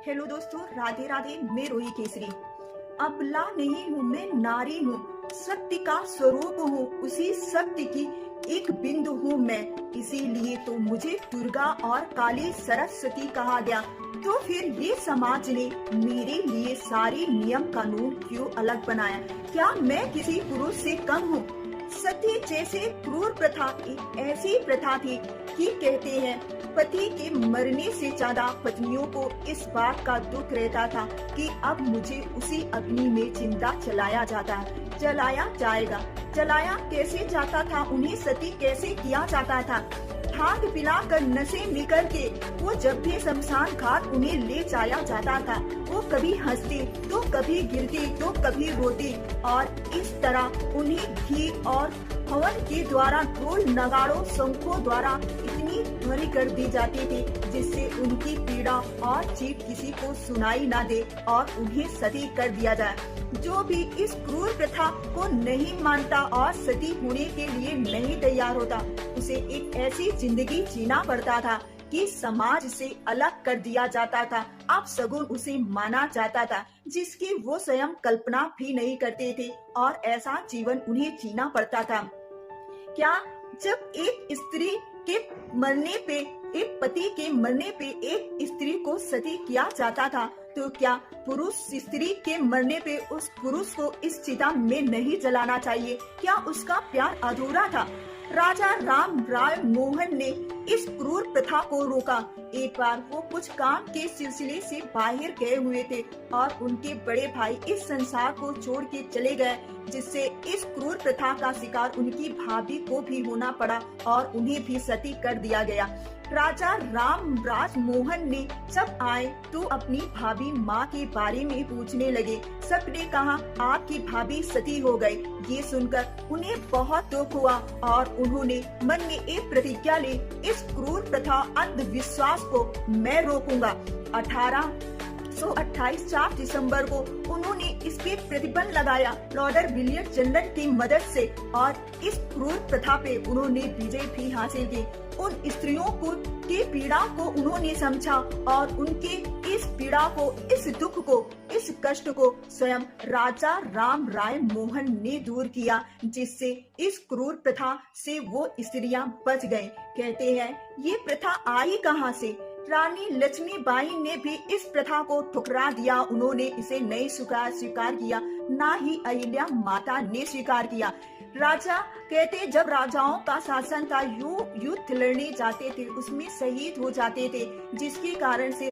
Hello दोस्तों, राधे राधे। मैं रोही केसरी। अबला नहीं हूँ, मैं नारी हूँ, सत्य का स्वरूप हूँ, उसी सत्य की एक बिंदु हूँ मैं। इसीलिए तो मुझे दुर्गा और काली सरस्वती कहा गया। तो फिर ये समाज ने मेरे लिए सारे नियम कानून क्यों अलग बनाया? क्या मैं किसी पुरुष से कम हूँ? सती जैसे क्रूर प्रथा एक ऐसी प्रथा थी कि कहते हैं पति के मरने से ज्यादा पत्नियों को इस बात का दुख रहता था कि अब मुझे उसी अग्नि में जिंदा जलाया जाएगा। जलाया कैसे जाता था, उन्हें सती कैसे किया जाता था? भांग पिलाकर नशे में करके वो जब भी शमशान घाट उन्हें ले जाया जाता था, वो कभी हंसती तो कभी गिरती तो कभी रोती, और इस तरह उन्हें घी और हवन के द्वारा ढोल नगाड़ों शंखों द्वारा इतनी ध्वनि कर दी जाती थी जिससे उनकी पीड़ा और चीख किसी को सुनाई ना दे और उन्हें सती कर दिया जाए। जो भी इस क्रूर प्रथा को नहीं मानता और सती होने के लिए नहीं तैयार होता, उसे एक ऐसी जिंदगी जीना पड़ता था कि समाज से अलग कर दिया जाता था, अब सगुन उसे माना जाता था जिसकी वो स्वयं कल्पना भी नहीं करते थे, और ऐसा जीवन उन्हें जीना पड़ता था। क्या जब एक स्त्री के मरने पे, एक पति के मरने पे एक स्त्री को सती किया जाता था, तो क्या पुरुष स्त्री के मरने पे उस पुरुष को इस चिता में नहीं जलाना चाहिए? क्या उसका प्यार अधूरा था? राजा राम राय मोहन ने इस क्रूर प्रथा को रोका। एक बार वो कुछ काम के सिलसिले से बाहर गए हुए थे और उनके बड़े भाई इस संसार को छोड़ के चले गए, जिससे इस क्रूर प्रथा का शिकार उनकी भाभी को भी होना पड़ा और उन्हें भी सती कर दिया गया। राजा राज मोहन ने जब आए तो अपनी भाभी माँ के बारे में पूछने लगे। सबने कहा आपकी भाभी सती हो गई। ये सुनकर उन्हें बहुत दुख हुआ और उन्होंने मन में एक प्रतिज्ञा ली, इस क्रूर प्रथा अंधविश्वास को मैं रोकूंगा। 1828 4 दिसंबर को उन्होंने इस पे प्रतिबंध लगाया लॉर्ड विलियम जनरल की मदद से, और इस क्रूर प्रथा पे उन्होंने विजय भी हासिल की। उन स्त्रियों को की पीड़ा को उन्होंने समझा और उनके इस पीड़ा को, इस दुख को, इस कष्ट को स्वयं राजा राम राय मोहन ने दूर किया, जिससे इस क्रूर प्रथा से वो स्त्रियां बच गईं। कहते हैं ये प्रथा आई कहां से? रानी लक्ष्मीबाई ने भी इस प्रथा को ठुकरा दिया। उन्होंने इसे नहीं स्वीकार किया, ना ही अहिल्या माता ने स्वीकार किया। राजा कहते जब राजाओं का शासन था, युद्ध लड़ने जाते थे, उसमें शहीद हो जाते थे, जिसके कारण से